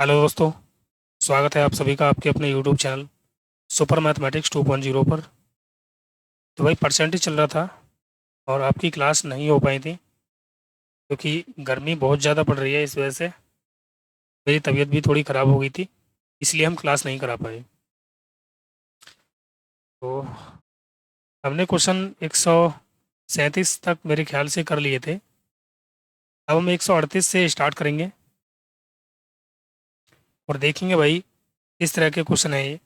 Hello दोस्तों। स्वागत है आप सभी का आपके अपने यूट्यूब चैनल सुपर मैथमेटिक्स 2.0 पर। तो भाई परसेंटेज चल रहा था और आपकी क्लास नहीं हो पाई थी क्योंकि गर्मी बहुत ज़्यादा पड़ रही है। इस वजह से मेरी तबीयत भी थोड़ी ख़राब हो गई थी, इसलिए हम क्लास नहीं करा पाए। तो हमने क्वेश्चन 137 तक मेरे ख्याल से कर लिए थे। अब हम 138 से स्टार्ट करेंगे और देखेंगे भाई किस तरह के क्वेश्चन है ये।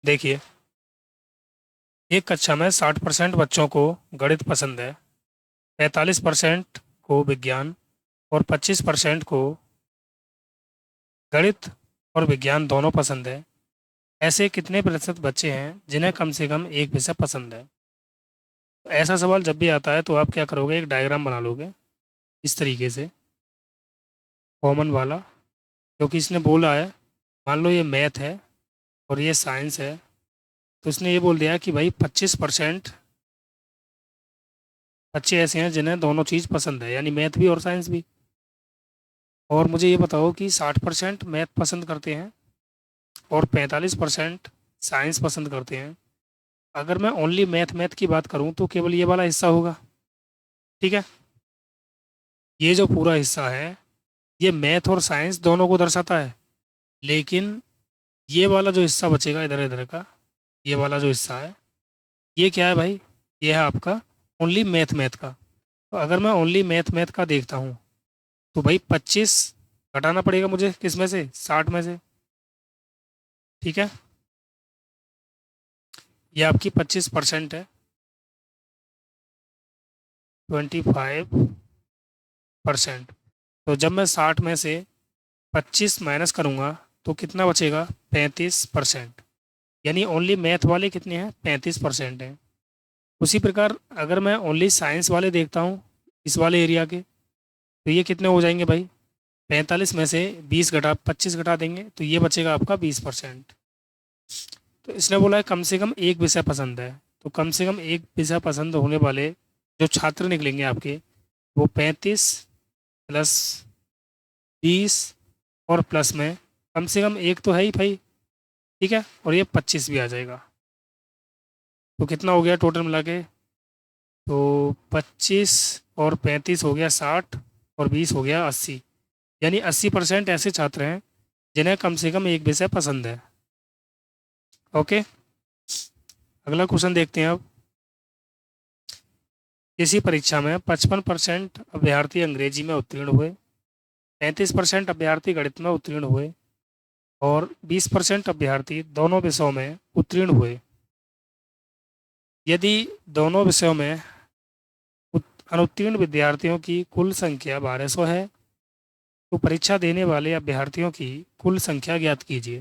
देखिए, एक कक्षा में 60% बच्चों को गणित पसंद है, 45% को विज्ञान और 25% को गणित और विज्ञान दोनों पसंद है। ऐसे कितने प्रतिशत बच्चे हैं जिन्हें कम से कम एक विषय पसंद है? तो ऐसा सवाल जब भी आता है तो आप क्या करोगे, एक डायग्राम बना लोगे इस तरीके से, कॉमन वाला। क्योंकि इसने बोला है, मान लो ये मैथ है और ये साइंस है, तो इसने ये बोल दिया कि भाई 25% बच्चे ऐसे हैं जिन्हें दोनों चीज़ पसंद है, यानी मैथ भी और साइंस भी। और मुझे ये बताओ कि 60% मैथ पसंद करते हैं और 45% साइंस पसंद करते हैं। अगर मैं ओनली मैथ मैथ की बात करूं तो केवल ये वाला हिस्सा होगा, ठीक है। ये जो पूरा हिस्सा है ये मैथ और साइंस दोनों को दर्शाता है, लेकिन ये वाला जो हिस्सा बचेगा इधर इधर का, ये वाला जो हिस्सा है ये क्या है भाई, ये है आपका ओनली मैथ मैथ का। तो अगर मैं ओनली मैथ मैथ का देखता हूँ तो भाई 25 घटाना पड़ेगा मुझे, किस में से, 60 में से, ठीक है। ये आपकी 25% है, 25%। तो जब मैं 60 में से 25 माइनस करूँगा तो कितना बचेगा, 35%। यानी ओनली मैथ वाले कितने हैं, 35% हैं। उसी प्रकार अगर मैं ओनली साइंस वाले देखता हूँ, इस वाले एरिया के, तो ये कितने हो जाएंगे भाई, 45 में से 20 घटा 25 घटा देंगे तो ये बचेगा आपका 20%। तो इसने बोला है कम से कम एक विषय पसंद है, तो कम से कम एक विषय पसंद होने वाले जो छात्र निकलेंगे आपके, वो 35 प्लस 20 और प्लस में कम से कम एक तो है ही भाई, ठीक है, और ये 25 भी आ जाएगा। तो कितना हो गया टोटल मिला के, तो 25 और 35 हो गया 60 और 20 हो गया 80। यानी 80% ऐसे छात्र हैं जिन्हें कम से कम एक विषय पसंद है। ओके, अगला क्वेश्चन देखते हैं अब। इसी परीक्षा में 55% अभ्यर्थी अंग्रेजी में उत्तीर्ण हुए, 35% अभ्यर्थी गणित में उत्तीर्ण हुए और 20% अभ्यर्थी दोनों विषयों में उत्तीर्ण हुए। यदि दोनों विषयों में अनुत्तीर्ण विद्यार्थियों की कुल संख्या 1200 है तो परीक्षा देने वाले अभ्यर्थियों की कुल संख्या ज्ञात कीजिए।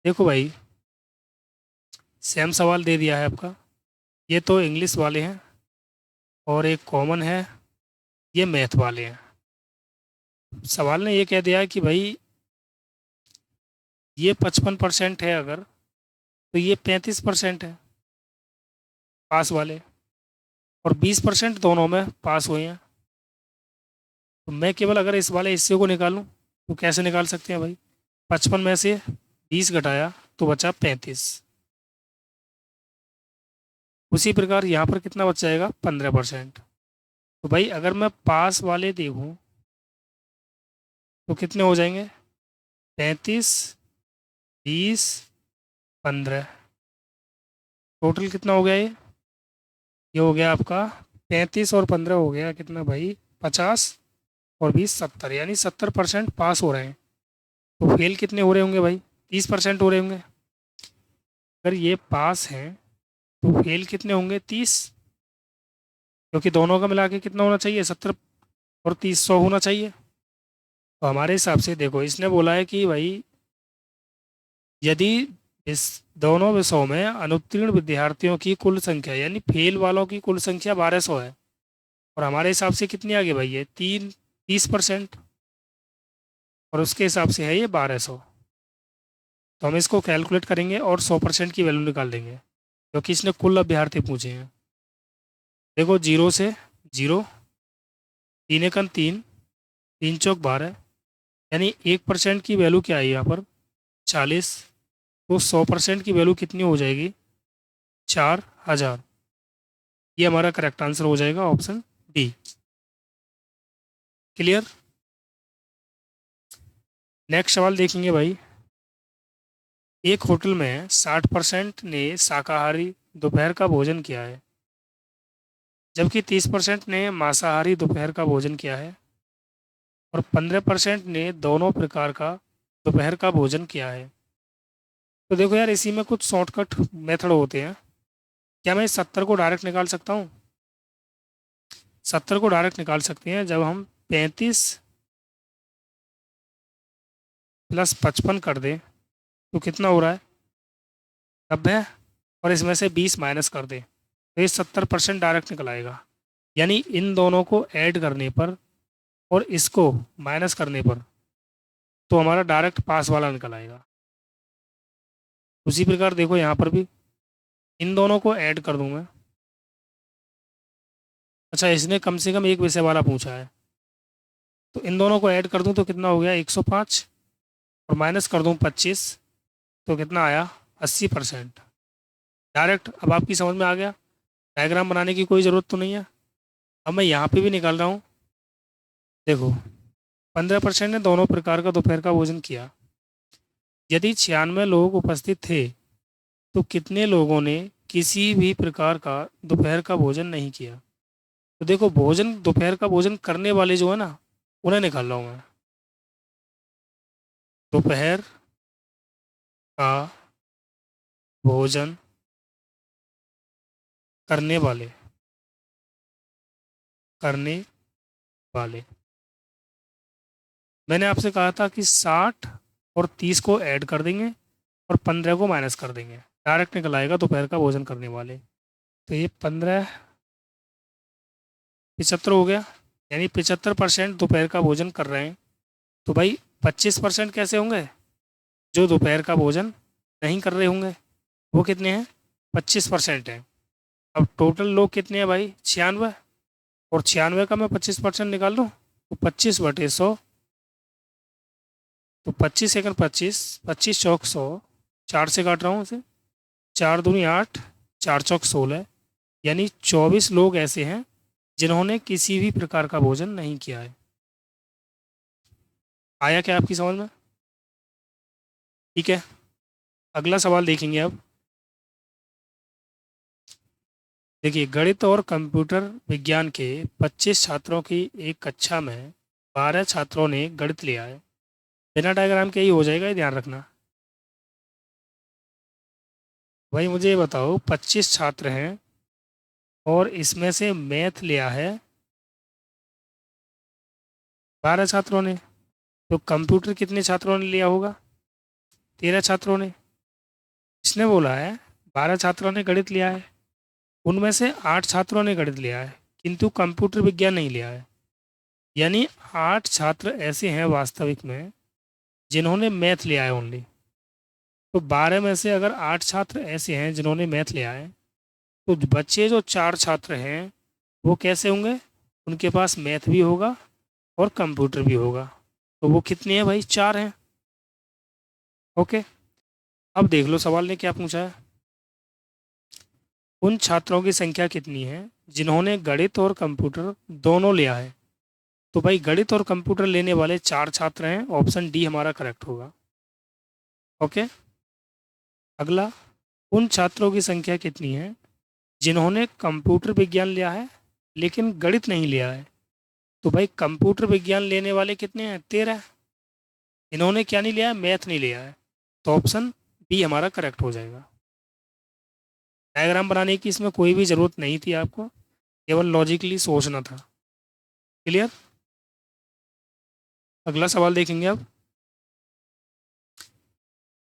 देखो भाई, सेम सवाल दे दिया है आपका। ये तो इंग्लिश वाले हैं और एक कॉमन है, ये मैथ वाले हैं। सवाल ने ये कह दिया है कि भाई ये 55% है अगर, तो ये 35% है पास वाले, और 20% दोनों में पास हुए हैं। तो मैं केवल अगर इस वाले हिस्से को निकालूं तो कैसे निकाल सकते हैं भाई, 55 में से 20 घटाया तो बचा 35। उसी प्रकार यहाँ पर कितना बच जाएगा, 15%। तो भाई अगर मैं पास वाले देखूँ तो कितने हो जाएंगे, 35, 20, 15। टोटल कितना हो गया ये हो गया आपका 35 और 15 हो गया कितना भाई, 50 और 20 70, यानी 70% पास हो रहे हैं। तो फेल कितने हो रहे होंगे भाई, 30% हो रहे होंगे। अगर ये पास हैं तो फेल कितने होंगे, 30, क्योंकि दोनों का मिला के कितना होना चाहिए, 70 और 30, 100 होना चाहिए। तो हमारे हिसाब से देखो, इसने बोला है कि भाई यदि इस दोनों विषयों में अनुत्तीर्ण विद्यार्थियों की कुल संख्या, यानी फेल वालों की कुल संख्या 1200 है, और हमारे हिसाब से कितनी आ गई भाई, ये 30%, और उसके हिसाब से है ये 1200। तो हम इसको कैलकुलेट करेंगे और 100% की वैल्यू निकाल देंगे, क्योंकि इसने कुल अभ्यर्थी पूछे हैं। देखो, जीरो से जीरो, तीन एकम तीन, तीन चौक 12, यानी 1% की वैल्यू क्या है यहाँ पर 40, तो 100% की वैल्यू कितनी हो जाएगी 4000। ये हमारा करेक्ट आंसर हो जाएगा ऑप्शन डी। क्लियर। नेक्स्ट सवाल देखेंगे भाई। एक होटल में 60% ने शाकाहारी दोपहर का भोजन किया है, जबकि 30% ने मांसाहारी दोपहर का भोजन किया है और 15% ने दोनों प्रकार का दोपहर का भोजन किया है। तो देखो यार, इसी में कुछ शॉर्टकट मेथड होते हैं। क्या मैं इस 70 को डायरेक्ट निकाल सकता हूँ? 70 को डायरेक्ट निकाल सकते हैं जब हम 35 प्लस 55 कर दें तो कितना हो रहा है 90, और इसमें से 20 माइनस कर दें तो ये 70% डायरेक्ट निकल आएगा। यानी इन दोनों को ऐड करने पर और इसको माइनस करने पर तो हमारा डायरेक्ट पास वाला निकल आएगा। उसी प्रकार देखो यहाँ पर भी इन दोनों को ऐड कर दूँ मैं। अच्छा, इसने कम से कम एक विषय वाला पूछा है, तो इन दोनों को ऐड कर दूँ तो कितना हो गया 105, और माइनस कर दूँ 25 तो कितना आया 80%। डायरेक्ट अब आपकी समझ में आ गया, डायग्राम बनाने की कोई ज़रूरत तो नहीं है। अब मैं यहाँ पे भी निकाल रहा हूँ। देखो 15% ने दोनों प्रकार का दोपहर का भोजन किया। यदि 96 लोग उपस्थित थे तो कितने लोगों ने किसी भी प्रकार का दोपहर का भोजन नहीं किया? तो देखो भोजन दोपहर का भोजन करने वाले जो है ना, उन्हें निकाल रहा हूँ मैं। दोपहर का भोजन करने वाले, करने वाले मैंने आपसे कहा था कि 60 और 30 को ऐड कर देंगे और 15 को माइनस कर देंगे, डायरेक्ट निकल आएगा दोपहर का भोजन करने वाले। तो ये 15 75 हो गया, यानी 75% दोपहर का भोजन कर रहे हैं। तो भाई 25% कैसे होंगे जो दोपहर का भोजन नहीं कर रहे होंगे, वो कितने हैं 25% हैं। अब टोटल लोग कितने हैं भाई 96, और 96 का मैं 25% निकाल लूँ तो 25/100, तो 25 सेकंड 25, 25 चौक 100, 4 से काट रहा हूँ उसे, 4 दूनी 8, 4 चौक 16, यानी 24 लोग ऐसे हैं जिन्होंने किसी भी प्रकार का भोजन नहीं किया है। आया क्या आपकी समझ में? ठीक है, अगला सवाल देखेंगे अब। देखिए, गणित और कंप्यूटर विज्ञान के 25 छात्रों की एक कक्षा में 12 छात्रों ने गणित लिया है। बिना डायग्राम के ही हो जाएगा, ये ध्यान रखना। भाई मुझे ये बताओ 25 छात्र हैं और इसमें से मैथ लिया है 12 छात्रों ने, तो कंप्यूटर कितने छात्रों ने लिया होगा 13 छात्रों ने। इसने बोला है 12 छात्रों ने गणित लिया है, उनमें से 8 छात्रों ने गणित लिया है किंतु कंप्यूटर विज्ञान नहीं लिया है। यानी 8 छात्र ऐसे हैं वास्तविक में जिन्होंने मैथ लिया है ओनली। तो 12 में से अगर 8 छात्र ऐसे हैं जिन्होंने मैथ लिया है, तो बच्चे जो 4 छात्र हैं वो कैसे होंगे, उनके पास मैथ भी होगा और कंप्यूटर भी होगा। तो वो कितने हैं भाई 4 हैं। ओके, अब देख लो सवाल ने क्या पूछा है। उन छात्रों की संख्या कितनी है जिन्होंने गणित और कंप्यूटर दोनों लिया है? तो भाई गणित और कंप्यूटर लेने वाले 4 छात्र हैं, ऑप्शन डी हमारा करेक्ट होगा। ओके, अगला, उन छात्रों की संख्या कितनी है जिन्होंने कंप्यूटर विज्ञान लिया है लेकिन गणित नहीं लिया है? तो भाई कंप्यूटर विज्ञान लेने वाले कितने हैं 13, इन्होंने क्या नहीं लिया है मैथ नहीं लिया है, तो ऑप्शन बी हमारा करेक्ट हो जाएगा। डायग्राम बनाने की इसमें कोई भी ज़रूरत नहीं थी आपको, केवल लॉजिकली सोचना था। क्लियर। अगला सवाल देखेंगे अब।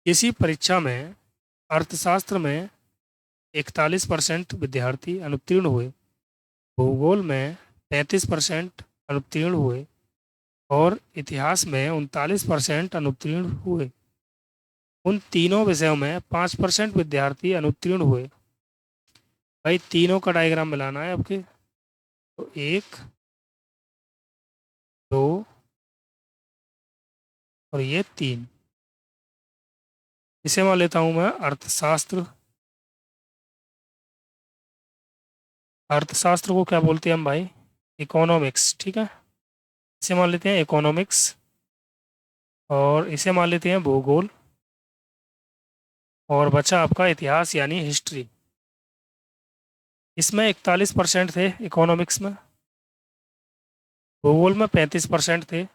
किसी परीक्षा में अर्थशास्त्र में 41% विद्यार्थी अनुत्तीर्ण हुए, भूगोल में 35% अनुत्तीर्ण हुए और इतिहास में 39% अनुत्तीर्ण हुए। उन तीनों विषयों में 5% विद्यार्थी अनुत्तीर्ण हुए। भाई तीनों का डायग्राम मिलाना है आपके, तो 1, 2 और ये 3। इसे मान लेता हूँ मैं अर्थशास्त्र। अर्थशास्त्र को क्या बोलते हैं हम भाई? इकोनॉमिक्स, ठीक है। इसे मान लेते हैं इकोनॉमिक्स, और इसे मान लेते हैं भूगोल, और बचा आपका इतिहास यानी हिस्ट्री। इसमें 41% थे इकोनॉमिक्स में, भूगोल में 35% थे,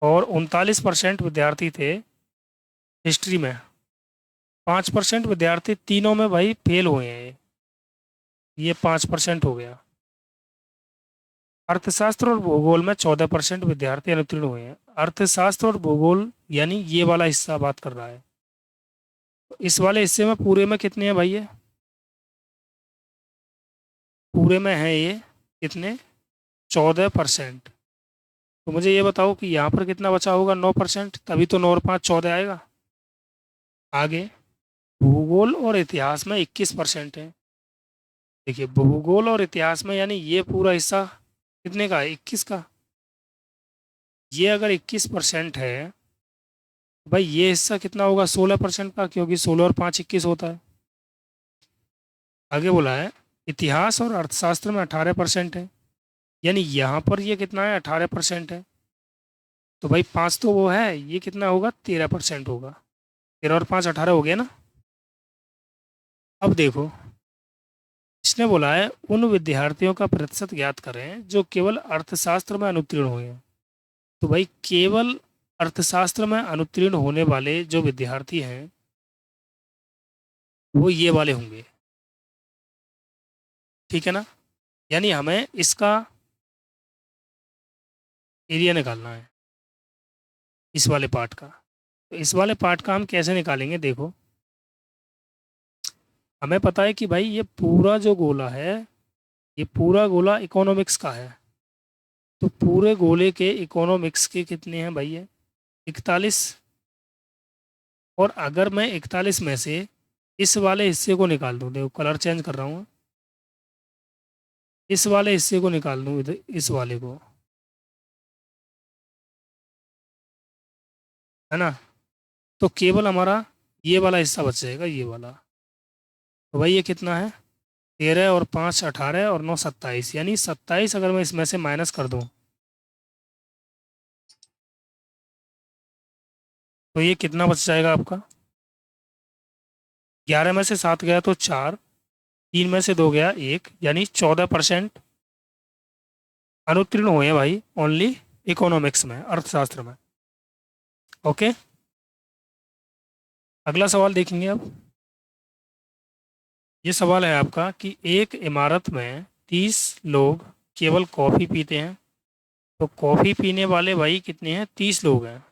और 39% विद्यार्थी थे हिस्ट्री में। 5% विद्यार्थी तीनों में भाई फेल हुए हैं। ये 5% हो गया। अर्थशास्त्र और भूगोल में 14% विद्यार्थी अनुत्तीर्ण हुए हैं। अर्थशास्त्र और भूगोल यानी ये वाला हिस्सा बात कर रहा है। तो इस वाले हिस्से में पूरे में कितने हैं भाई? ये पूरे में है ये कितने? 14%। तो मुझे ये बताओ कि यहाँ पर कितना बचा होगा? 9%। तभी तो 9 और 5 14 आएगा। आगे भूगोल और इतिहास में 21% है। देखिए भूगोल और इतिहास में यानी ये पूरा हिस्सा कितने का है? 21 का। ये अगर 21% है, तो भाई ये हिस्सा कितना होगा? 16% का, क्योंकि 16 और 5 21 होता है। आगे बोला है इतिहास और अर्थशास्त्र में 18% है, यानी यहाँ पर ये कितना है? 18% है। तो भाई 5 तो वो है, ये कितना होगा? 13% होगा। 13 और 5 18 हो गया ना। अब देखो, इसने बोला है उन विद्यार्थियों का प्रतिशत ज्ञात करें जो केवल अर्थशास्त्र में अनुत्तीर्ण हुए हैं। तो भाई केवल अर्थशास्त्र में अनुत्तीर्ण होने वाले जो विद्यार्थी हैं वो ये वाले होंगे, ठीक है ना। यानी हमें इसका एरिया निकालना है इस वाले पार्ट का। तो इस वाले पार्ट का हम कैसे निकालेंगे? देखो, हमें पता है कि भाई ये पूरा जो गोला है, ये पूरा गोला इकोनॉमिक्स का है। तो पूरे गोले के इकोनॉमिक्स के कितने हैं भाई? ये 41। और अगर मैं 41 में से इस वाले हिस्से को निकाल दूं, देखो कलर चेंज कर रहा हूँ, इस वाले हिस्से को निकाल दूं इधर, इस वाले को, है ना, तो केवल हमारा ये वाला हिस्सा बच जाएगा, ये वाला। तो भाई ये कितना है? 13 और 5 18 और 9 27, यानी 27 अगर मैं इसमें से माइनस कर दूं तो ये कितना बच जाएगा आपका? 11 में से 7 गया तो 4, 3 में से 2 गया 1, यानी 14% अनुत्तीर्ण हुए हैं भाई ओनली इकोनॉमिक्स में, अर्थशास्त्र में। ओके, अगला सवाल देखेंगे अब। ये सवाल है आपका कि एक इमारत में 30 लोग केवल कॉफ़ी पीते हैं। तो कॉफ़ी पीने वाले भाई कितने हैं? 30 लोग हैं।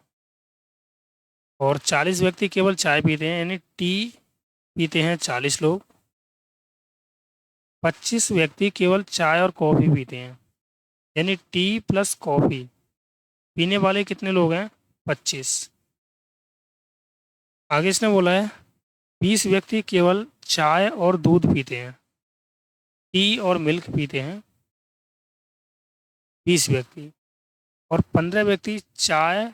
और 40 व्यक्ति केवल चाय पीते हैं, यानी टी पीते हैं 40 लोग। 25 व्यक्ति केवल चाय और कॉफ़ी पीते हैं, यानी टी प्लस कॉफ़ी पीने वाले कितने लोग हैं? 25। आगे इसने बोला है 20 व्यक्ति केवल चाय और दूध पीते हैं, टी और मिल्क पीते हैं 20 व्यक्ति। और 15 व्यक्ति चाय,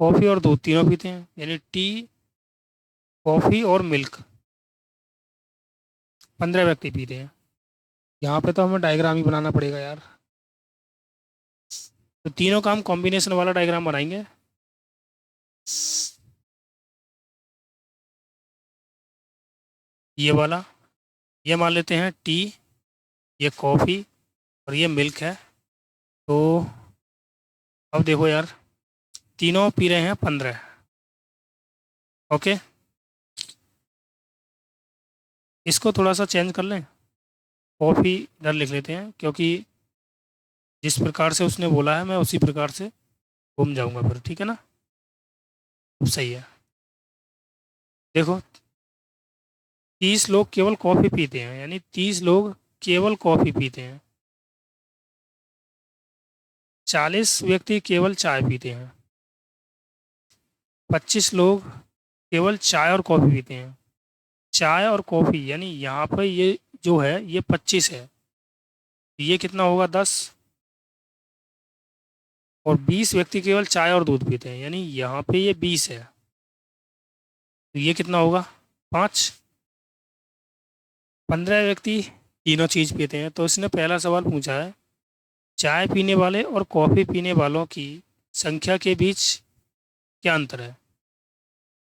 कॉफ़ी और दूध तीनों पीते हैं, यानी टी, कॉफ़ी और मिल्क 15 व्यक्ति पीते हैं। यहाँ पे तो हमें डायग्राम ही बनाना पड़ेगा यार। तो तीनों का हम कॉम्बिनेशन वाला डायग्राम बनाएंगे। ये वाला, ये मान लेते हैं टी, ये कॉफ़ी और ये मिल्क है। तो अब देखो यार, तीनों पी रहे हैं 15। ओके, इसको थोड़ा सा चेंज कर लें, कॉफ़ी इधर लिख लेते हैं, क्योंकि जिस प्रकार से उसने बोला है मैं उसी प्रकार से घूम जाऊंगा फिर, ठीक है ना। अब सही है। देखो 30 लोग केवल कॉफ़ी पीते हैं, यानी 30 लोग केवल कॉफ़ी पीते हैं। 40 व्यक्ति केवल चाय पीते हैं। 25 लोग केवल चाय और कॉफ़ी पीते हैं। चाय और कॉफ़ी यानी यहाँ पर ये जो है ये 25 है, ये कितना होगा? 10। और 20 व्यक्ति केवल चाय और दूध पीते हैं, यानी यहाँ पे ये 20 है, तो ये कितना होगा 5। 15 व्यक्ति तीनों चीज़ पीते हैं, तो इसने पहला सवाल पूछा है चाय पीने वाले और कॉफ़ी पीने वालों की संख्या के बीच क्या अंतर है।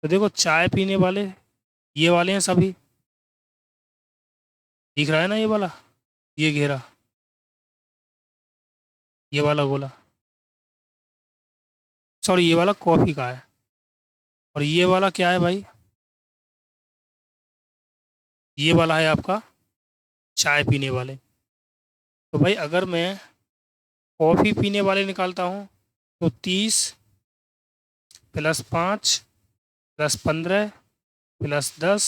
तो देखो चाय पीने वाले ये वाले हैं सभी, दिख रहा है ना ये वाला, ये घेरा, ये वाला गोला, सॉरी ये वाला कॉफ़ी का है, और ये वाला क्या है भाई, ये वाला है आपका चाय पीने वाले। तो भाई अगर मैं कॉफ़ी पीने वाले निकालता हूँ तो 30 प्लस 5 प्लस 15 प्लस 10,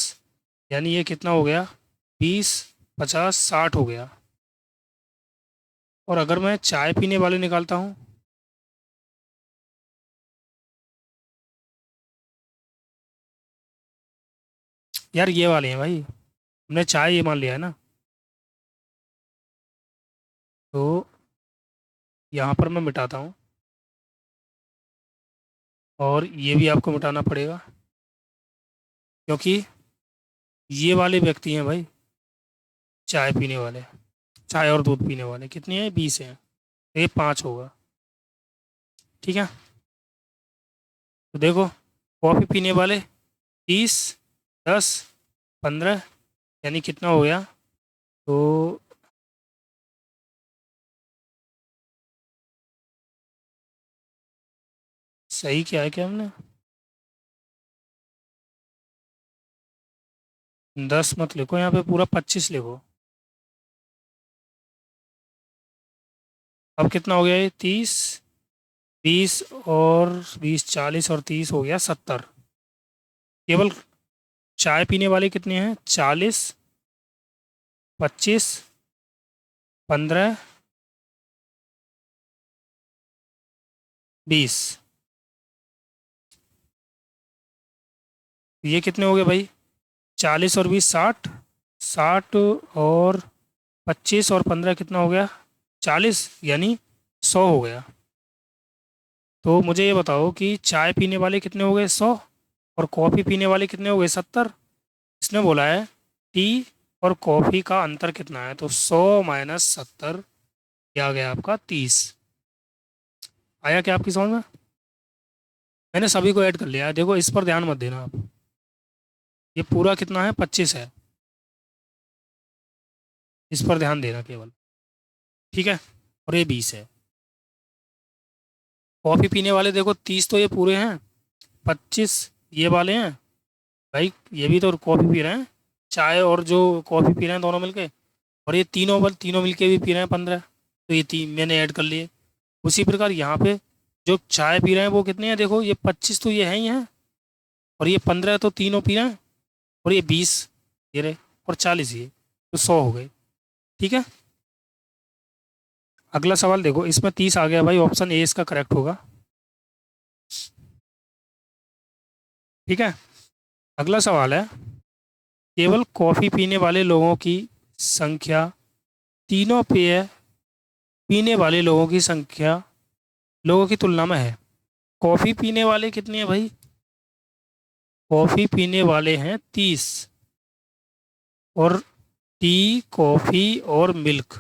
यानी ये कितना हो गया 20 50 60 हो गया। और अगर मैं चाय पीने वाले निकालता हूँ यार ये वाले हैं भाई, हमने चाय ये मान लिया है ना, तो यहाँ पर मैं मिटाता हूँ और ये भी आपको मिटाना पड़ेगा, क्योंकि ये वाले व्यक्ति हैं भाई चाय पीने वाले, चाय और दूध पीने वाले कितने हैं 20 हैं, तो ये 5 होगा। ठीक है, तो देखो कॉफ़ी पीने वाले 30 10 15, यानी कितना हो गया, तो सही क्या है क्या हमने, 10 मत लिखो यहाँ पे, पूरा 25 लिखो। अब कितना हो गया ये 30 20 और 20 40 और 30 हो गया 70। केवल चाय पीने वाले कितने हैं 40 25 15 20, ये कितने हो गए भाई 40 और 20 60, 60 और 25 और 15 कितना हो गया 40, यानी 100 हो गया। तो मुझे ये बताओ कि चाय पीने वाले कितने हो गए 100 और कॉफ़ी पीने वाले कितने हो गए 70। इसने बोला है टी और कॉफ़ी का अंतर कितना है, तो 100 माइनस 70 क्या आ गया आपका 30। आया क्या आपकी समझ में, मैंने सभी को ऐड कर लिया है, देखो इस पर ध्यान मत देना आप, ये पूरा कितना है 25 है, इस पर ध्यान देना केवल। ठीक है, और ये 20 है। कॉफ़ी पीने वाले देखो 30 तो ये पूरे हैं, 25 ये वाले हैं भाई, ये भी तो कॉफ़ी पी रहे हैं, चाय और जो कॉफ़ी पी रहे हैं दोनों मिलके, और ये तीनों मिलके भी पी रहे हैं 15, तो ये तीन मैंने ऐड कर लिए। उसी प्रकार यहाँ पे जो चाय पी रहे हैं वो कितने हैं, देखो ये 25 तो ये हैं ही हैं, और ये 15 तो तीनों पी रहे हैं, और ये 20 ये रहे, और 40 ये, तो 100 हो गए। ठीक है, अगला सवाल देखो, इसमें 30 आ गया भाई, ऑप्शन ए इसका करेक्ट होगा। ठीक है, अगला सवाल है केवल कॉफ़ी पीने वाले लोगों की संख्या तीनों पेय पीने वाले लोगों की संख्या लोगों की तुलना में है। कॉफ़ी पीने वाले कितने हैं भाई, कॉफ़ी पीने वाले हैं 30, और टी कॉफ़ी और मिल्क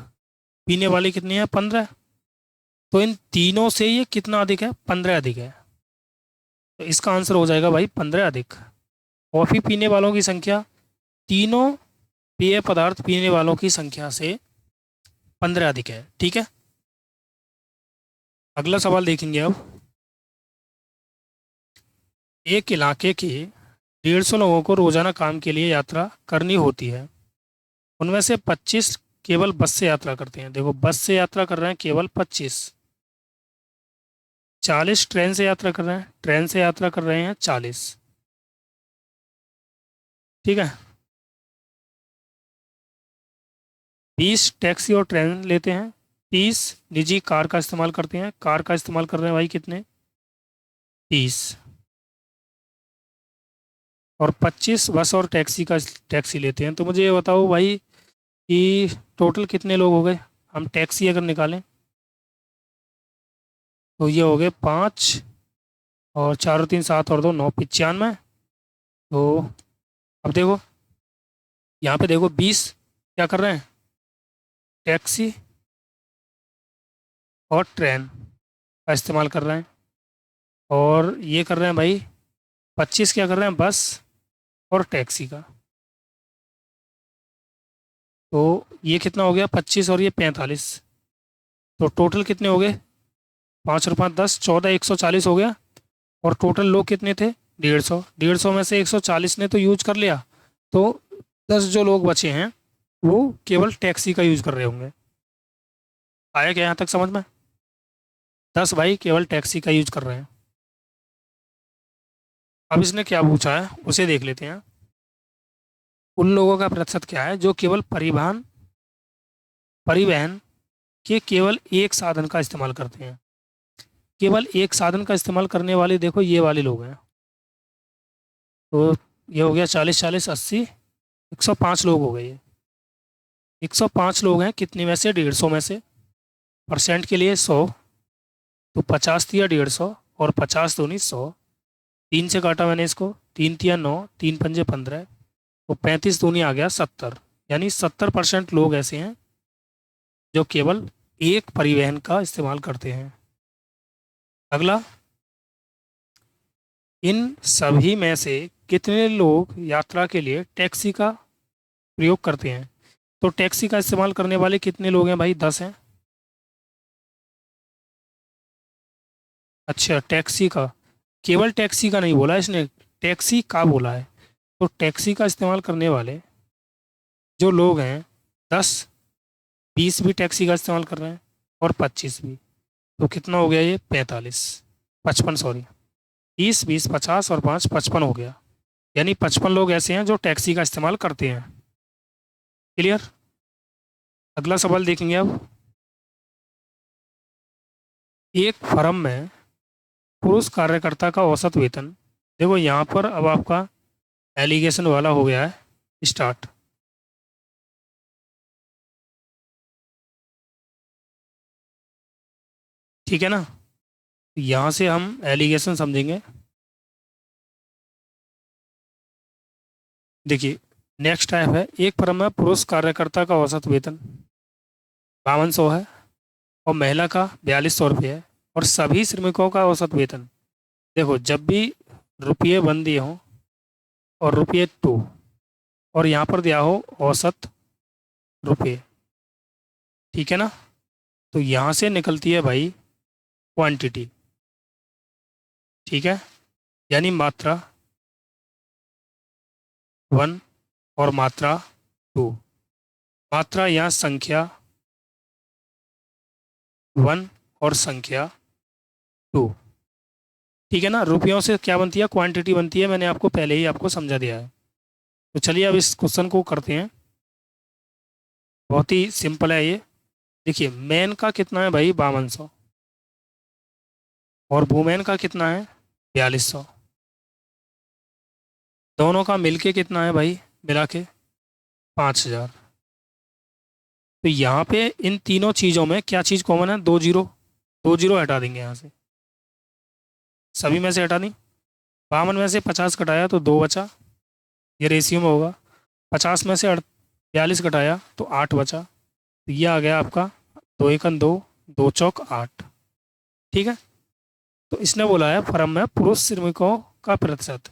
पीने वाले कितने हैं 15, तो इन तीनों से ये कितना अधिक है 15 अधिक है, तो इसका आंसर हो जाएगा भाई 15 अधिक। कॉफ़ी पीने वालों की संख्या तीनों पेय पदार्थ पीने वालों की संख्या से 15 अधिक है। ठीक है, अगला सवाल देखेंगे अब, एक इलाके के 150 लोगों को रोजाना काम के लिए यात्रा करनी होती है, उनमें से 25 केवल बस से यात्रा करते हैं, देखो बस से यात्रा कर रहे हैं केवल 25, 40 ट्रेन से यात्रा कर रहे हैं, ट्रेन से यात्रा कर रहे हैं 40। ठीक है, 20 टैक्सी और ट्रेन लेते हैं, 30 निजी कार का इस्तेमाल करते हैं, कार का इस्तेमाल कर रहे हैं भाई कितने 30, और 25 बस और टैक्सी लेते हैं। तो मुझे ये बताओ भाई कि टोटल कितने लोग हो गए, हम टैक्सी अगर निकालें तो ये हो गए 5 और 4 और 3 7 और 2 9 95। तो अब देखो यहाँ पे देखो 20 क्या कर रहे हैं, टैक्सी और ट्रेन का इस्तेमाल कर रहे हैं। और ये कर रहे हैं भाई 25 क्या कर रहे हैं, बस और टैक्सी का। तो ये कितना हो गया, 25 और ये 45। तो टोटल कितने हो गए, 5 और 5 10 14 140 हो गया। और टोटल लोग कितने थे, 150। 150 में से 140 ने तो यूज कर लिया, तो 10 जो लोग बचे हैं वो केवल टैक्सी का यूज कर रहे होंगे। आया क्या यहाँ तक समझ में, 10 भाई केवल टैक्सी का यूज कर रहे हैं। अब इसने क्या पूछा है उसे देख लेते हैं। उन लोगों का प्रतिशत क्या है जो केवल परिवहन परिवहन के केवल एक साधन का इस्तेमाल करते हैं। केवल एक साधन का इस्तेमाल करने वाले देखो ये वाले लोग हैं। तो ये हो गया 40 40 80, 105 लोग हो गए ये। 105 लोग हैं, कितने में से, 150 में से। परसेंट के लिए 100, तो 50 दिया 150 और 50 दूनी 100। 3 से काटा मैंने इसको, 3 तिया 9, 3 पंजे 15, तो 35 दूनी आ गया 70। यानी 70% लोग ऐसे हैं जो केवल एक परिवहन का इस्तेमाल करते हैं। अगला, इन सभी में से कितने लोग यात्रा के लिए टैक्सी का प्रयोग करते हैं। तो टैक्सी का इस्तेमाल करने वाले कितने लोग हैं भाई, 10 हैं। अच्छा, टैक्सी का, केवल टैक्सी का नहीं बोला इसने, टैक्सी का बोला है। तो टैक्सी का इस्तेमाल करने वाले जो लोग हैं 10, 20 भी टैक्सी का इस्तेमाल कर रहे हैं और 25 भी। तो कितना हो गया ये, 45, 55 सॉरी, 30 20 50 और 5 55 हो गया। यानी 55 लोग ऐसे हैं जो टैक्सी का इस्तेमाल करते हैं। क्लियर। अगला सवाल देखेंगे अब। एक फर्म में पुरुष कार्यकर्ता का औसत वेतन, देखो यहाँ पर अब आपका एलिगेशन वाला हो गया है स्टार्ट। ठीक है ना, यहाँ से हम एलिगेशन समझेंगे। देखिए, नेक्स्ट टाइप है, एक फर्म में पुरुष कार्यकर्ता का औसत वेतन 5200 है और महिला का 4200 रुपये है। और सभी श्रमिकों का औसत वेतन, देखो जब भी रुपये वन दिए हों और रुपये टू और यहाँ पर दिया हो औसत रुपये, ठीक है ना, तो यहाँ से निकलती है भाई क्वांटिटी। ठीक है, यानी मात्रा 1 और मात्रा 2। मात्रा यहाँ संख्या 1 और संख्या 2। ठीक है ना, रुपयों से क्या बनती है, क्वांटिटी बनती है, मैंने आपको पहले ही आपको समझा दिया है। तो चलिए अब इस क्वेश्चन को करते हैं। बहुत ही सिंपल है ये। देखिए, मैन का कितना है भाई, 5200, और वुमेन का कितना है, 4200। दोनों का मिलके कितना है भाई, मिला के 5000। तो यहाँ पे इन तीनों चीज़ों में क्या चीज़ कॉमन है, 2 जीरो। 2 जीरो हटा देंगे यहाँ से, सभी में से हटा दी। 52 में से 50 घटाया तो 2 बचा, ये रेशियो में होगा। 50 में से 42 घटाया तो 8 बचा, तो ये आ गया आपका 2 एकन 2, 2 चौक 8। ठीक है, तो इसने बोला है फर्म में पुरुष श्रमिकों का प्रतिशत।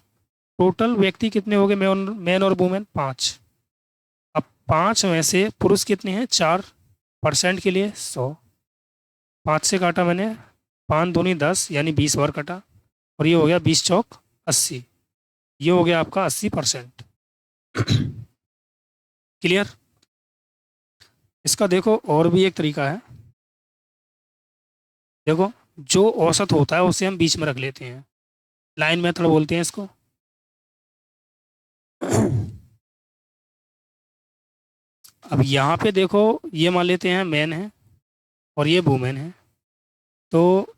टोटल व्यक्ति कितने हो गए, मैन और वुमेन 5। अब 5 में से पुरुष कितने हैं, 4। परसेंट के लिए 100, 5 से काटा मैंने, 5 दूनी 10 यानी 20 बार कटा, और ये हो गया 20 चौक 80। ये हो गया आपका 80%। क्लियर। इसका देखो और भी एक तरीका है। देखो, जो औसत होता है उसे हम बीच में रख लेते हैं, लाइन मेथड बोलते हैं इसको। अब यहाँ पे देखो, ये मान लेते हैं मैन है और ये वुमेन है। तो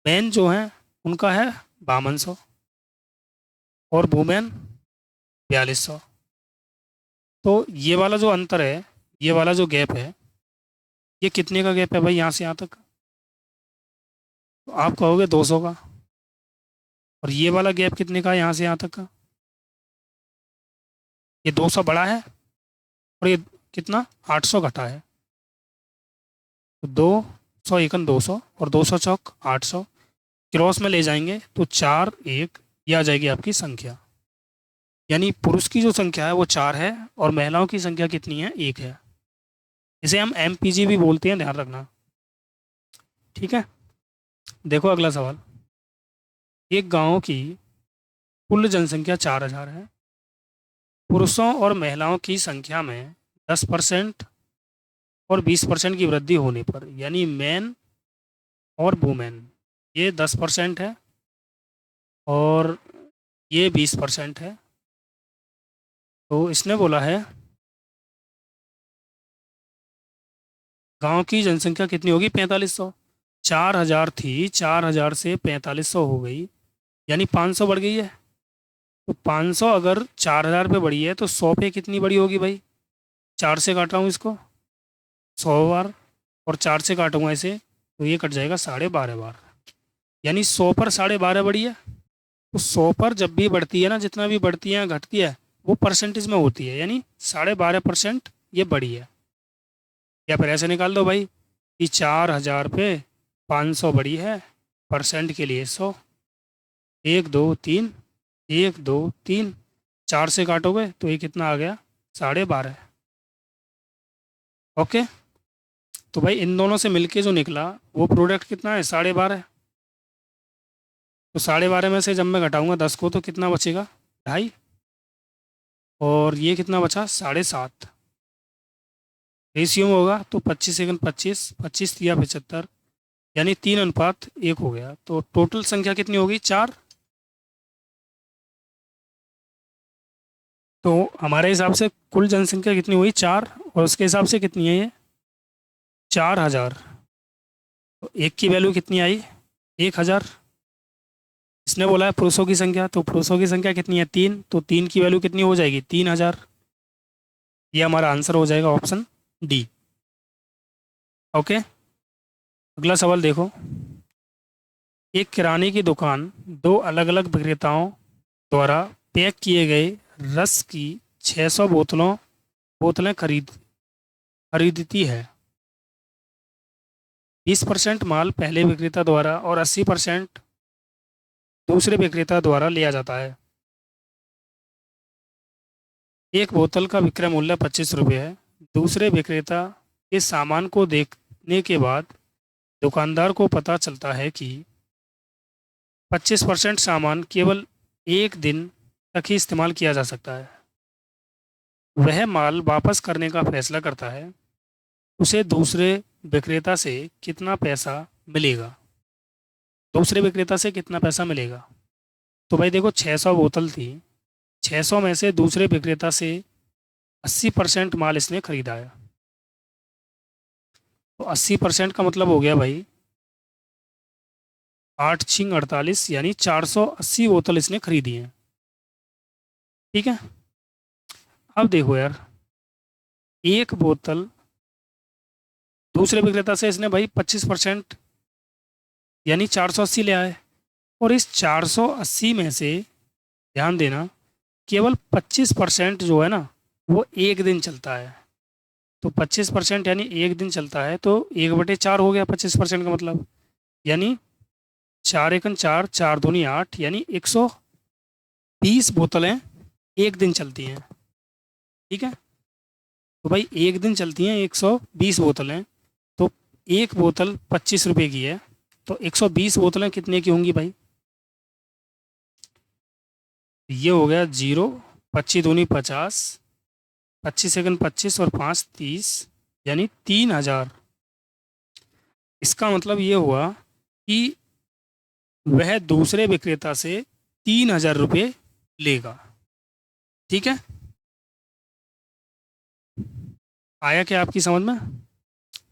मैन जो है उनका है 5200 और वुमेन 4200। तो ये वाला जो अंतर है, ये वाला जो गैप है, ये कितने का गैप है भाई, यहाँ से यहाँ तक तो आप कहोगे 200 का। और ये वाला गैप कितने का है यहाँ से यहाँ तक का? ये 200 बड़ा है, और ये कितना 800 घटा है। तो 200 एकन 200 और 200 चौक 800, क्रॉस में ले जाएंगे तो 4 1, ये आ जाएगी आपकी संख्या। यानी पुरुष की जो संख्या है वो 4 है और महिलाओं की संख्या कितनी है, 1 है। इसे हम MPG भी बोलते हैं, ध्यान रखना। ठीक है, देखो अगला सवाल। एक गांव की कुल जनसंख्या 4000 है। पुरुषों और महिलाओं की संख्या में 10% और 20% की वृद्धि होने पर, यानी मैन और वुमेन, ये 10% है और ये 20% है। तो इसने बोला है गांव की जनसंख्या कितनी होगी, 4500। 4000 थी, 4000 से 4500 हो गई, यानी 500 बढ़ गई है। तो 500 अगर 4000 पे बढ़ी है तो 100 पे कितनी बड़ी होगी भाई? 4 से काट रहा हूँ इसको 100 बार, और 4 से काटूंगा इसे तो ये कट जाएगा 12.5 बार। यानी 100 पर 12.5 बढ़ी है। तो 100 पर जब भी बढ़ती है ना, जितना भी बढ़ती है घटती है, वो परसेंटेज में होती है, यानी 12.5% ये बढ़ी है। या फिर ऐसे निकाल दो भाई कि 4000 पे 500 बढ़ी है, परसेंट के लिए 100, 1 2 3, 1 2 3, 4 से काटोगे तो ये कितना आ गया, 12.5। ओके, तो भाई इन दोनों से मिलके जो निकला वो प्रोडक्ट कितना है, 12.5। तो 12.5 में से जब मैं घटाऊंगा 10 को तो कितना बचेगा, 2.5। और ये कितना बचा, 7.5। रेशियो में होगा तो 25 सेकंड 25, 25 या 75, यानी 3:1 हो गया। तो टोटल संख्या कितनी होगी, 4। तो हमारे हिसाब से कुल जनसंख्या कितनी हुई, 4, और उसके हिसाब से कितनी है ये, 4000। तो एक की वैल्यू कितनी आई, 1000। इसने बोला है पुरुषों की संख्या, तो पुरुषों की संख्या कितनी है, 3, तो 3 की वैल्यू कितनी हो जाएगी, 3000। ये हमारा आंसर हो जाएगा ऑप्शन डी। ओके, अगला सवाल देखो। एक किराने की दुकान दो अलग अलग विक्रेताओं द्वारा पैक किए गए रस की 600 बोतलें खरीदती है। 20% माल पहले विक्रेता द्वारा और 80% दूसरे विक्रेता द्वारा लिया जाता है। एक बोतल का विक्रय मूल्य 25 रुपये है। दूसरे विक्रेता के सामान को देखने के बाद दुकानदार को पता चलता है कि 25% सामान केवल एक दिन तक ही इस्तेमाल किया जा सकता है। वह माल वापस करने का फैसला करता है। उसे दूसरे विक्रेता से कितना पैसा मिलेगा, दूसरे विक्रेता से कितना पैसा मिलेगा? तो भाई देखो 600 बोतल थी, 600 में से दूसरे विक्रेता से 80% माल इसने खरीदा है। तो 80% का मतलब हो गया भाई 8 छिंग 48, यानी 480 बोतल इसने खरीदी है। ठीक है, अब देखो यार, एक बोतल दूसरे विक्रेता से इसने भाई 25% यानी 480 ले आए, और इस 480 में से ध्यान देना केवल 25% जो है ना वो एक दिन चलता है। तो 25% यानी एक दिन चलता है, तो 1/4 हो गया 25% का मतलब, यानी 4 एकन 4, 4 दूनी 8, यानी 120 बोतलें एक दिन चलती हैं। ठीक है, तो भाई एक दिन चलती हैं 120 बोतलें, तो एक बोतल 25 रुपये की है, तो 120 बोतलें कितने की होंगी भाई? ये हो गया 0, 25 दूनी 50, 25 सेकंड 25 और 5 30, यानी 3000। इसका मतलब ये हुआ कि वह दूसरे विक्रेता से 3000 रुपये लेगा। ठीक है, आया क्या आपकी समझ में?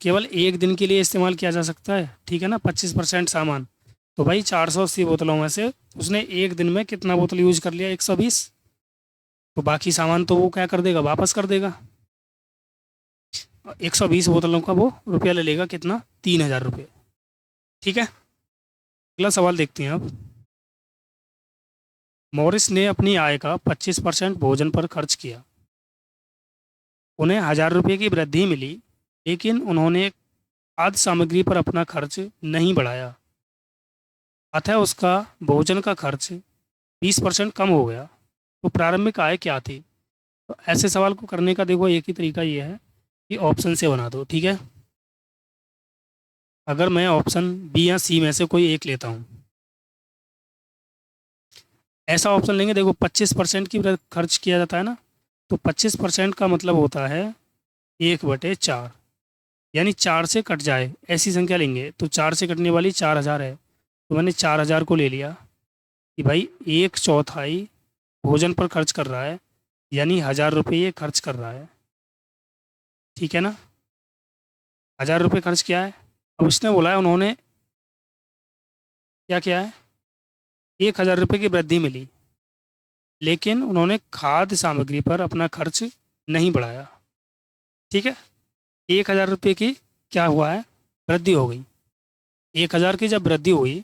केवल एक दिन के लिए इस्तेमाल किया जा सकता है, ठीक है ना, 25% सामान। तो भाई 480 बोतलों में से उसने एक दिन में कितना बोतल यूज कर लिया, 120। तो बाकी सामान तो वो क्या कर देगा, वापस कर देगा। 120 बोतलों का वो रुपया ले लेगा, कितना, 3000 रुपये। ठीक है, अगला सवाल देखते हैं अब। मॉरिस ने अपनी आय का 25% भोजन पर खर्च किया। उन्हें 1,000 रुपये की वृद्धि मिली, लेकिन उन्होंने खाद्य सामग्री पर अपना खर्च नहीं बढ़ाया। अतः उसका भोजन का खर्च 20% कम हो गया। तो प्रारंभिक आय क्या थी? तो ऐसे सवाल को करने का देखो एक ही तरीका ये है कि ऑप्शन से बना दो, ठीक है। अगर मैं ऑप्शन बी या सी में से कोई एक लेता हूँ, ऐसा ऑप्शन लेंगे, देखो 25% की खर्च किया जाता है ना, तो 25% का मतलब होता है 1/4, यानी 4 से कट जाए ऐसी संख्या लेंगे। तो 4 से कटने वाली 4,000 है, तो मैंने 4,000 को ले लिया कि भाई 1/4 भोजन पर खर्च कर रहा है, यानी 1,000 रुपये ये खर्च कर रहा है, ठीक है ना। 1,000 रुपये खर्च किया है। अब उसने बोला है उन्होंने क्या किया है, 1,000 रुपये की वृद्धि मिली, लेकिन उन्होंने खाद्य सामग्री पर अपना खर्च नहीं बढ़ाया, ठीक है। 1,000 रुपये की क्या हुआ है, वृद्धि हो गई। 1,000 की जब वृद्धि हुई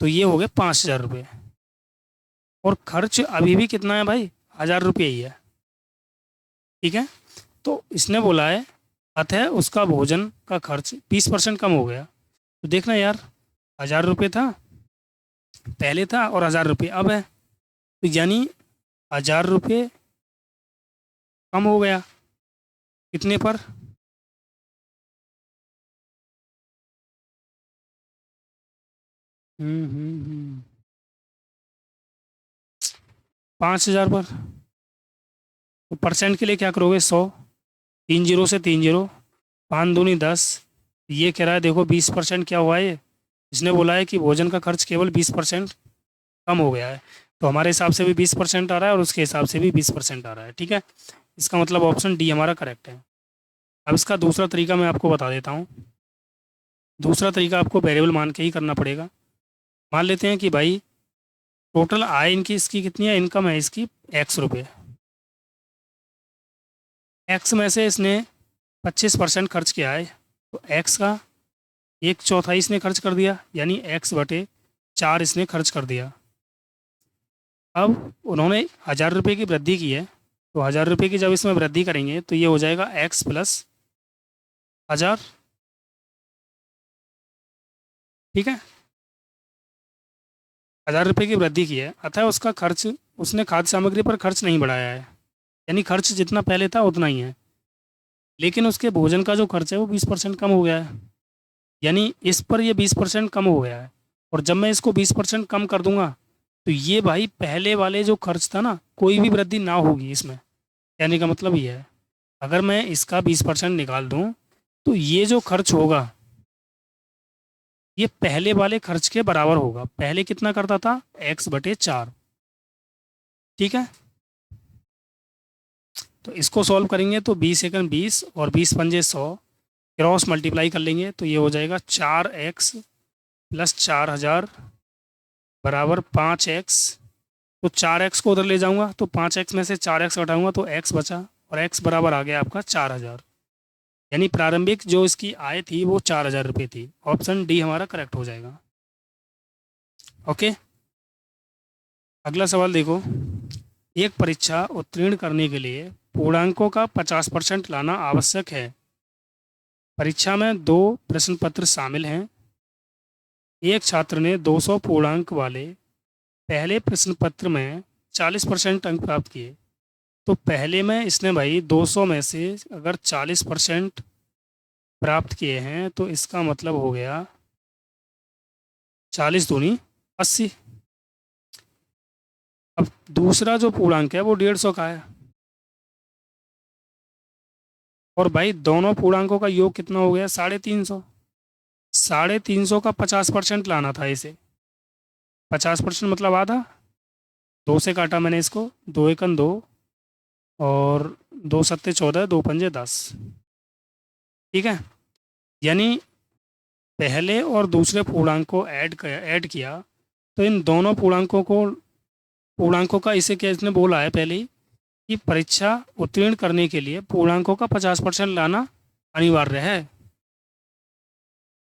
तो ये हो गए 5,000 रुपये, और खर्च अभी भी कितना है भाई, 1,000 रुपये ही है, ठीक है। तो इसने बोला है अतः उसका भोजन का खर्च 20% कम हो गया। तो देखना यार, 1,000 रुपये था पहले, था, और 1,000 रुपये अब है, तो यानी 1,000 रुपये कम हो गया कितने पर, 5,000 पर। तो परसेंट के लिए क्या करोगे, 100, 3 जीरो से 3 जीरो, 5 दूनी 10, ये कह रहा है देखो 20% क्या हुआ है ये, इसने बोला है कि भोजन का खर्च केवल 20% कम हो गया है। तो हमारे हिसाब से भी 20% आ रहा है, और उसके हिसाब से भी 20% आ रहा है, ठीक है। इसका मतलब ऑप्शन डी हमारा करेक्ट है। अब इसका दूसरा तरीका मैं आपको बता देता हूँ। दूसरा तरीका आपको वेरिएबल मान के ही करना पड़ेगा। मान लेते हैं कि भाई टोटल आय इनकी इसकी कितनी है, इनकम है इसकी X रुपये। एक्स में से इसने 25% खर्च किया है, तो एक्स का 1/4 इसने खर्च कर दिया, यानी X/4 इसने खर्च कर दिया। अब उन्होंने 1,000 रुपये की वृद्धि की है, तो 1,000 रुपये की जब इसमें वृद्धि करेंगे तो ये हो जाएगा X प्लस 1,000, ठीक है। 1,000 रुपये की वृद्धि की है, अतः उसका खर्च, उसने खाद्य सामग्री पर खर्च नहीं बढ़ाया है, यानी खर्च जितना पहले था उतना ही है, लेकिन उसके भोजन का जो खर्च है वो 20% कम हो गया है, यानी इस पर ये 20% कम हो गया है। और जब मैं इसको 20% कम कर दूंगा, तो ये भाई पहले वाले जो खर्च था ना, कोई भी वृद्धि ना होगी इसमें। कहने का मतलब ये है, अगर मैं इसका 20% निकाल दूं, तो ये जो खर्च होगा ये पहले वाले खर्च के बराबर होगा। पहले कितना करता था, X/4, ठीक है। तो इसको सॉल्व करेंगे तो 20 × 20 और 20 × 5 = 100, क्रॉस मल्टीप्लाई कर लेंगे तो ये हो जाएगा 4x प्लस 4,000 बराबर 5x। तो 4x को उधर ले जाऊंगा तो 5x में से 4x घटाऊंगा तो x बचा, और x बराबर आ गया आपका 4,000, यानी प्रारंभिक जो इसकी आय थी वो 4,000 रुपये थी। ऑप्शन डी हमारा करेक्ट हो जाएगा। ओके, अगला सवाल देखो। एक परीक्षा उत्तीर्ण करने के लिए पूर्णांकों का 50% लाना आवश्यक है। परीक्षा में 2 प्रश्न पत्र शामिल हैं। एक छात्र ने 200 पूर्णांक वाले पहले प्रश्न पत्र में 40% अंक प्राप्त किए। तो पहले में इसने भाई 200 में से अगर 40% प्राप्त किए हैं, तो इसका मतलब हो गया 40 दूनी 80। अब दूसरा जो पूर्णांक है वो 150 का है, और भाई दोनों पूर्णांकों का योग कितना हो गया, 350। 350 का 50% लाना था इसे। 50% मतलब आधा, 2 से काटा मैंने इसको, 2 एकम 2, और 2 सत्ते 14, 2 पंजे 10, ठीक है। यानी पहले और दूसरे पूर्णांक को ऐड किया, तो इन दोनों पूर्णांकों का इसे क्या इसने बोला है पहले ही, कि परीक्षा उत्तीर्ण करने के लिए पूर्णांकों का 50% लाना अनिवार्य है।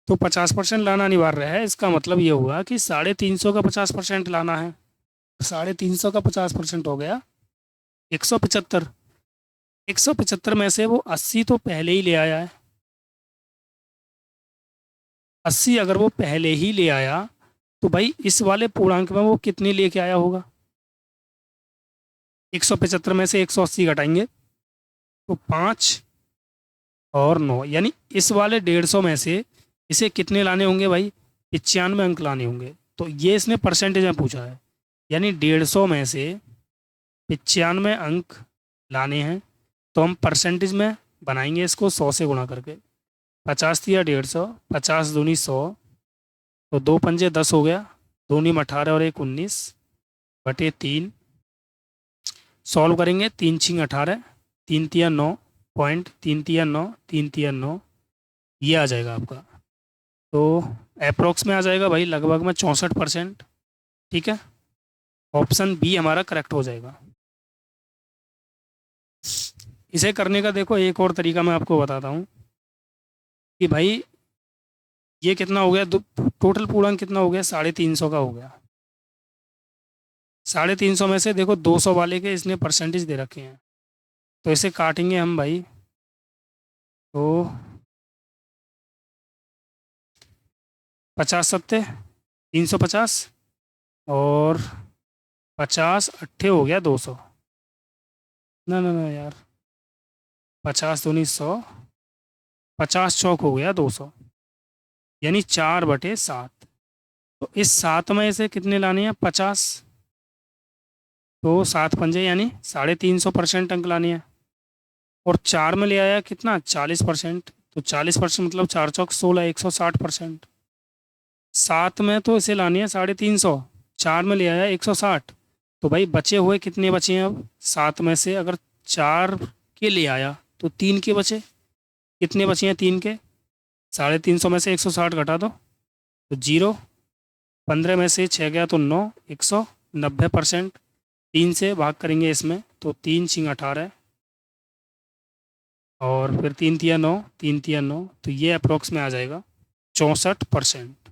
तो 50% लाना अनिवार्य है। इसका मतलब ये हुआ कि 350 का 50% लाना है। 350 का 50% हो गया 175। 175 में से वो 80 तो पहले ही ले आया है। 80 अगर वो पहले ही ले आया तो भाई इस वाले पूर्णांक में वो कितनी लेके आया होगा? 175 में से 180 घटाएंगे तो 5 और 9, यानी इस वाले 150 में से इसे कितने लाने होंगे भाई? 95 अंक लाने होंगे। तो ये इसने परसेंटेज में पूछा है, यानी 150 में से 95 अंक लाने हैं। तो हम परसेंटेज में बनाएंगे इसको 100 से गुणा करके। 50 दिया 150, 50 दूनी 100, तो 2 पंजे 10 हो गया, 2 नीम 18 और 1 19 बटे 3। सॉल्व करेंगे, 3 छिंग 18, 3 तिया 9, पॉइंट 3 तिया 9, 3 तिया 9, ये आ जाएगा आपका। तो अप्रोक्स में आ जाएगा भाई लगभग में 64%। ठीक है, ऑप्शन बी हमारा करेक्ट हो जाएगा। इसे करने का देखो एक और तरीका मैं आपको बताता हूँ कि भाई ये कितना हो गया, टोटल पूर्णांक कितना हो गया? 350 का हो गया। 350 में से देखो 200 वाले के इसने परसेंटेज दे रखे हैं, तो इसे काटेंगे हम भाई। तो 50 सत्ते 350 और 50 अट्ठे हो गया 200। ना ना ना यार, 50 दूनी 100, 50 चौक हो गया 200, यानी 4/7। तो इस 7 में से कितने लाने हैं? 50। तो 7 पंजे यानी 350% अंक लाने हैं। और 4 में ले आया कितना? 40%। तो 40% मतलब 4 चौक 16, 160%। 7 में तो इसे लानी है 350, 4 में ले आया 160। तो भाई बचे हुए कितने बचे हैं? अब 7 में से अगर 4 के ले आया तो 3 के बचे। कितने बचे हैं 3 के? 350 में से 160 घटा दो तो 0। 15 में से 6 गया तो 9, 190%। 3 से भाग करेंगे इसमें तो 3 छिंग 18 और फिर 3 तिया 9, 3 तिया 9, तो ये अप्रोक्स में आ जाएगा 64%।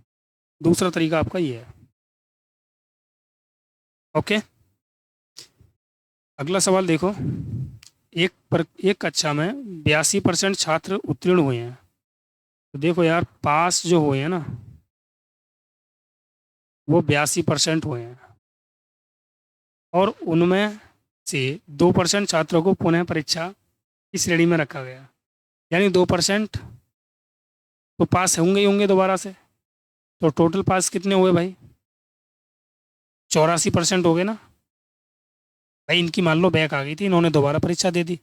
दूसरा तरीका आपका ये है। ओके, अगला सवाल देखो। एक कक्षा में 82% छात्र उत्तीर्ण हुए हैं। तो देखो यार, पास जो हुए हैं ना वो 82% हुए हैं, और उनमें से 2% छात्रों को पुनः परीक्षा की श्रेणी में रखा गया। यानी 2% तो पास होंगे ही होंगे दोबारा से। तो टोटल पास कितने हुए भाई? 84% हो गए ना भाई। इनकी मान लो बैक आ गई थी, इन्होंने दोबारा परीक्षा दे दी।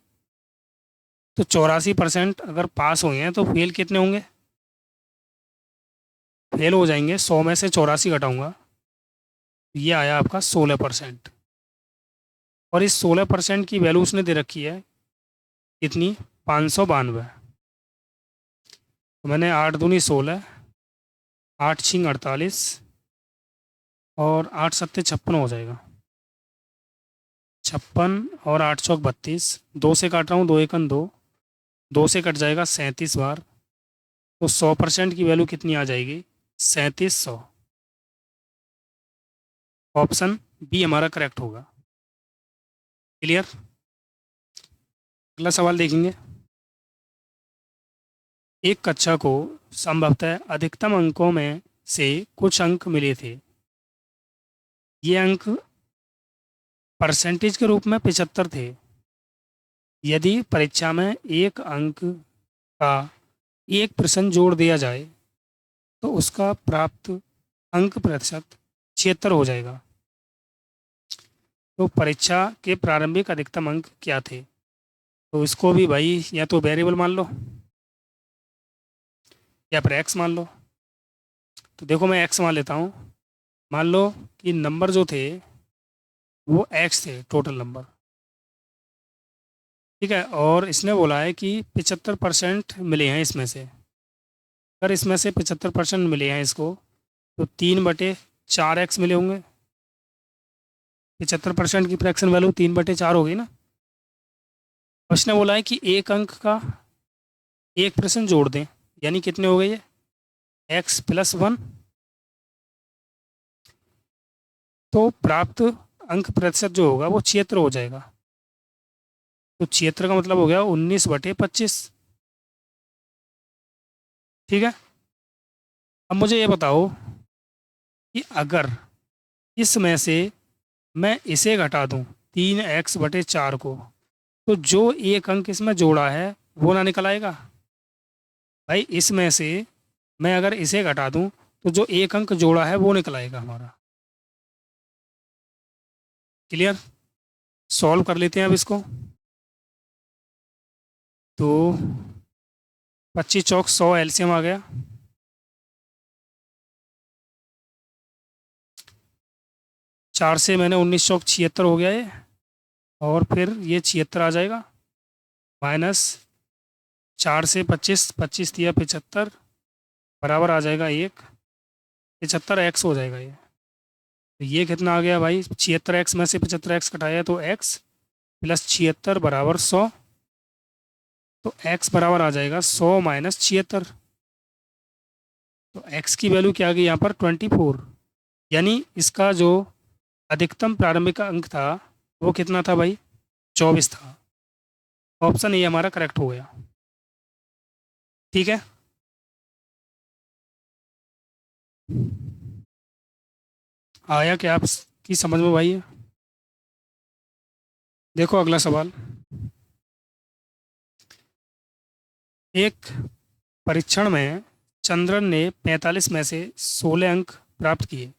तो 84% अगर पास हुए हैं तो फेल कितने होंगे? फेल हो जाएंगे, 100 में से 84 घटाऊंगा, ये आया आपका 16%। और इस 16% की वैल्यू उसने दे रखी है कितनी? 592। तो मैंने 8 दूनी 16, 8 छिंग 48 और 8 सत्ते 56 हो जाएगा। 56 और 8 चौक 32, 2 से काट रहा हूँ, 2 एकन 2, 2 से कट जाएगा 37 बार। तो 100% की वैल्यू कितनी आ जाएगी? 3700। ऑप्शन बी हमारा करेक्ट होगा। क्लियर? अगला सवाल देखेंगे। एक कक्षा को संभवतः अधिकतम अंकों में से कुछ अंक मिले थे। ये अंक परसेंटेज के रूप में 75 थे। यदि परीक्षा में एक अंक का एक प्रश्न जोड़ दिया जाए तो उसका प्राप्त अंक प्रतिशत 76 हो जाएगा। तो परीक्षा के प्रारंभिक अधिकतम अंक क्या थे? तो इसको भी भाई या तो वेरिएबल मान लो या फिर एक्स मान लो। तो देखो मैं एक्स मान लेता हूँ। मान लो कि नंबर जो थे वो एक्स थे, टोटल नंबर। ठीक है, और इसने बोला है कि 75% मिले हैं इसमें से। अगर इसमें से 75% मिले हैं इसको तो 3/4 एक्स मिले होंगे। 75% की फ्रैक्शन वैल्यू 3/4 हो गई ना। और इसने बोला है कि एक अंक का एक प्रश्न जोड़ दें, यानी कितने हो गए ये? एक्स प्लस वन, तो प्राप्त अंक प्रतिशत जो होगा वो 76 हो जाएगा। तो 76 का मतलब हो गया 19/25। ठीक है। अब मुझे ये बताओ कि अगर इसमें से मैं इसे घटा दूं 3x/4 को, तो जो एक अंक इसमें जोड़ा है वो ना निकल आएगा। भाई इसमें से मैं अगर इसे घटा दूं तो जो एक अंक जोड़ा है वो निकल आएगा हमारा। क्लियर। सॉल्व कर लेते हैं अब इसको। तो 25 चौक 100 एलसीएम आ गया। चार से मैंने 19 चौक 76 हो गया ये, और फिर ये 76 आ जाएगा, माइनस 4 से 25, 25 दिया 75, बराबर आ जाएगा 1, 75x हो जाएगा ये। तो ये कितना आ गया भाई, 76x में से 75x कटाया तो x प्लस 76 बराबर 100। तो x बराबर आ जाएगा 100 माइनस 76। तो x की वैल्यू क्या आ गई यहाँ पर 24। यानी इसका जो अधिकतम प्रारंभिक अंक था वो कितना था भाई, 24 था। ऑप्शन ए हमारा करेक्ट हो गया। ठीक है। आया क्या आपकी समझ में भाई? देखो अगला सवाल। एक परीक्षण में चंद्रन ने 45 में से 16 अंक प्राप्त किए।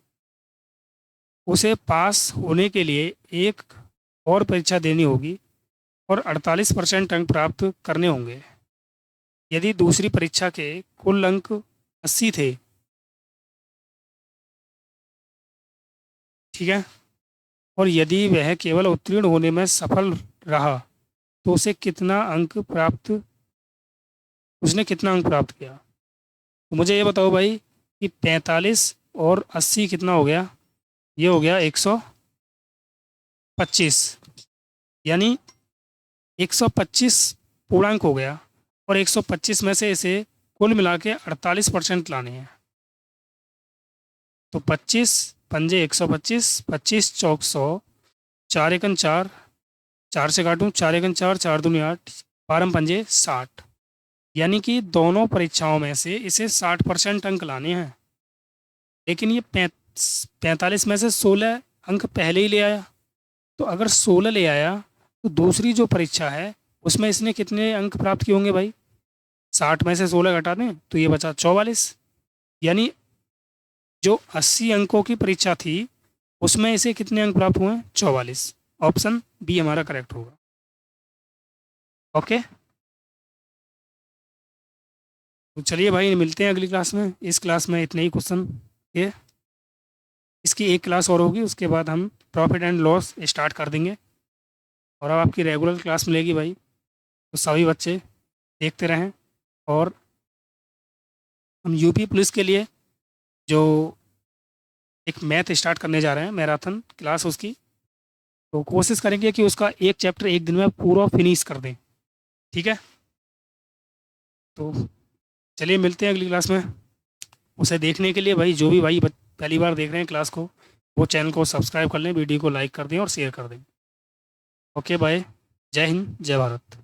उसे पास होने के लिए एक और परीक्षा देनी होगी और 48% अंक प्राप्त करने होंगे। यदि दूसरी परीक्षा के कुल अंक 80 थे, ठीक है, और यदि वह केवल उत्तीर्ण होने में सफल रहा तो उसने कितना अंक प्राप्त किया। तो मुझे ये बताओ भाई कि 45 और 80 कितना हो गया, ये हो गया 125। यानी 125 पूर्णांक हो गया, और 125 में से इसे कुल मिला के 48% लाने हैं। तो 25 पंजे 125, 25 चौक 100, 4 एकन 4, 4 से काटूँ 4 एकन 4, 4 दूनी 8, 12 पंजे 60। यानी कि दोनों परीक्षाओं में से इसे 60% अंक लाने हैं। लेकिन ये 45 में से 16 अंक पहले ही ले आया। तो अगर 16 ले आया तो दूसरी जो परीक्षा है उसमें इसने कितने अंक प्राप्त किए होंगे भाई, 60 में से 16 घटा दें तो ये बचा 44। यानी जो 80 अंकों की परीक्षा थी उसमें इसे कितने अंक प्राप्त हुए, 44। ऑप्शन बी हमारा करेक्ट होगा। ओके। तो चलिए भाई मिलते हैं अगली क्लास में। इस क्लास में इतने ही क्वेश्चन ये, इसकी एक क्लास और होगी, उसके बाद हम प्रॉफिट एंड लॉस स्टार्ट कर देंगे। और अब आपकी रेगुलर क्लास मिलेगी भाई, तो सभी बच्चे देखते रहें। और हम यूपी पुलिस के लिए जो एक मैथ स्टार्ट करने जा रहे हैं, मैराथन क्लास उसकी, तो कोशिश करेंगे कि उसका एक चैप्टर एक दिन में पूरा फिनिश कर दें। ठीक है। तो चलिए मिलते हैं अगली क्लास में। उसे देखने के लिए भाई जो भी भाई पहली बार देख रहे हैं क्लास को, वो चैनल को सब्सक्राइब कर लें, वीडियो को लाइक कर दें और शेयर कर दें। Okay bye. जय हिंद, जय भारत।